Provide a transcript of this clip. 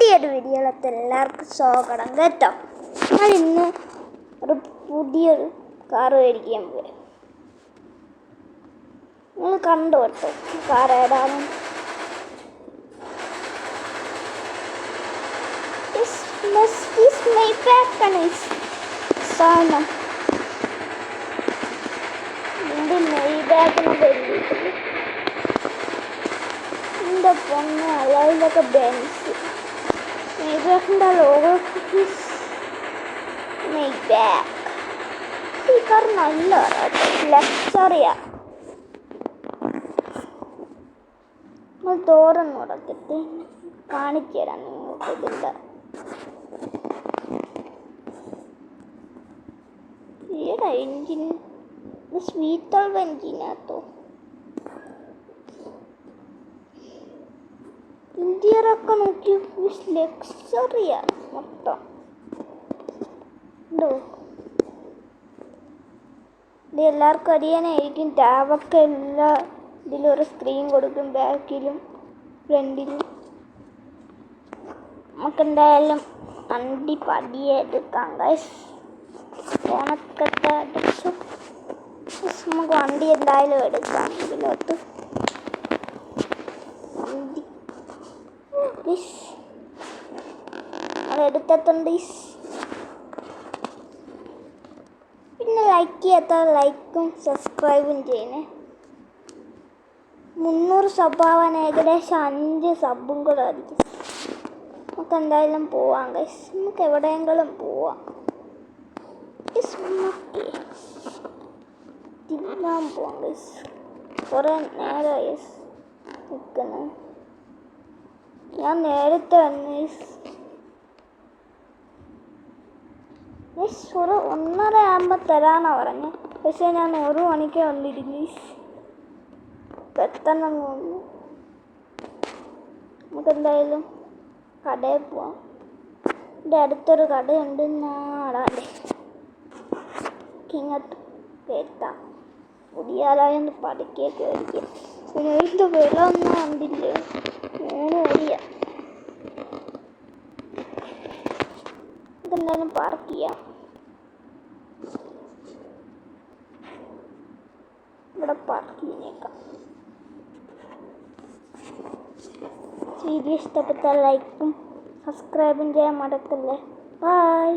പുതിയൊരു വീഡിയോയിലത്തെ എല്ലാവർക്കും സ്വാഗതം കേട്ടോ. ഞാൻ ഇന്ന് ഒരു പുതിയൊരു കാറ് മേടിക്കാൻ പോയി. നിങ്ങൾ കണ്ടു കേട്ടോ കാർ ഏതാണ്? സാധനം എൻ്റെ മെയ്ബാക്കിനെ കരുതിയിട്ടുണ്ട്. എൻ്റെ പൊണ്ണ് അളവിലൊക്കെ ബെൻസ് മെയ്ബാക്കിൻ്റെ ലോഗോ മെയ്ബാക്ക്. ഈ കാർ നല്ല ലക്ഷറിയാ. നമ്മൾ തോറന്ന് കൊടുത്തിട്ട് കാണിച്ചു തരാം നിങ്ങൾക്ക് ഇതിൻ്റെ എഞ്ചിൻ. സ്വീറ്റ് എഞ്ചിനകത്തോ ഇന്ത്യയിലൊക്കെ നോക്കി ലക്ഷറിയാ മൊത്തം. എന്തോ ഇത് എല്ലാവർക്കും അറിയാനായിരിക്കും. ടാബൊക്കെ എല്ലാ ഇതിലും ഒരു സ്ക്രീൻ കൊടുക്കും, ബാക്കിലും ഫ്രണ്ടിലും. നമുക്കെന്തായാലും വണ്ടി പതിയെ എടുക്കാം ഗൈസ്. ഓണക്കത്തെ അടിച്ചു നമുക്ക് വണ്ടി എന്തായാലും എടുക്കാം. ഇതിലോട്ട് വണ്ടി എടുത്തിട്ടുണ്ട്. പിന്നെ ലൈക്ക് ചെയ്യാത്ത ലൈക്കും സബ്സ്ക്രൈബും ചെയ്യണേ. 300 സബ്ബാവാൻ ഏകദേശം 5 സബ്ബും കൂടെ ആയിരിക്കും. നമുക്ക് എന്തായാലും പോവാം ഗൈസ്. നമുക്ക് എവിടെയെങ്കിലും പോവാം. തിന്നാൻ പോവാം ഗൈസ്. കുറേ നേരമായി നിൽക്കുന്നു. ഞാൻ നേരത്തെ വന്നു ഒരു 1:30 ആകുമ്പോൾ തരാനാണ് പറഞ്ഞത്. പക്ഷേ ഞാൻ 1 മണിക്ക് വന്നിരുന്നു. പെട്ടെന്ന് തോന്നുന്നു. നമുക്കെന്തായാലും കടയിൽ പോവാം. എൻ്റെ അടുത്തൊരു കടയുണ്ട്. നാടാതെ ഇങ്ങോട്ട് കയറ്റാം. പുതിയാലായൊന്ന് പതുക്കിയൊക്കെ മേടിക്കാം. പിന്നെ എന്ത് വില ഒന്നും കണ്ടില്ലേ? 3 വരിക. ഇതെന്തായാലും പാർക്ക് ചെയ്യാം. ഇവിടെ പാർക്ക് ചെയ്യുന്നേക്കാം. വീഡിയോ ഇഷ്ടപ്പെട്ടാൽ ലൈക്കും സബ്സ്ക്രൈബും ചെയ്യാൻ മറക്കല്ലേ. ബൈ.